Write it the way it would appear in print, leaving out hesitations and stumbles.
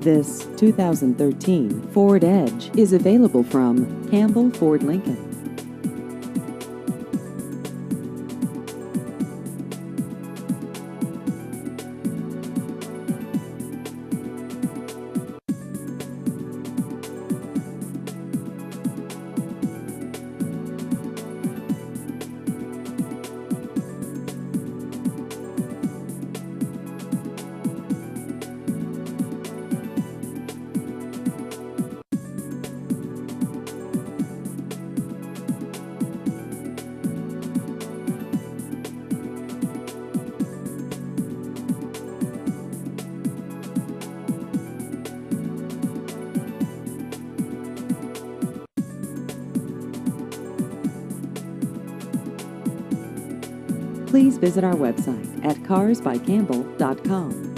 This 2013 Ford Edge is available from Campbell Ford Lincoln. Please visit our website at carsbycampbell.com.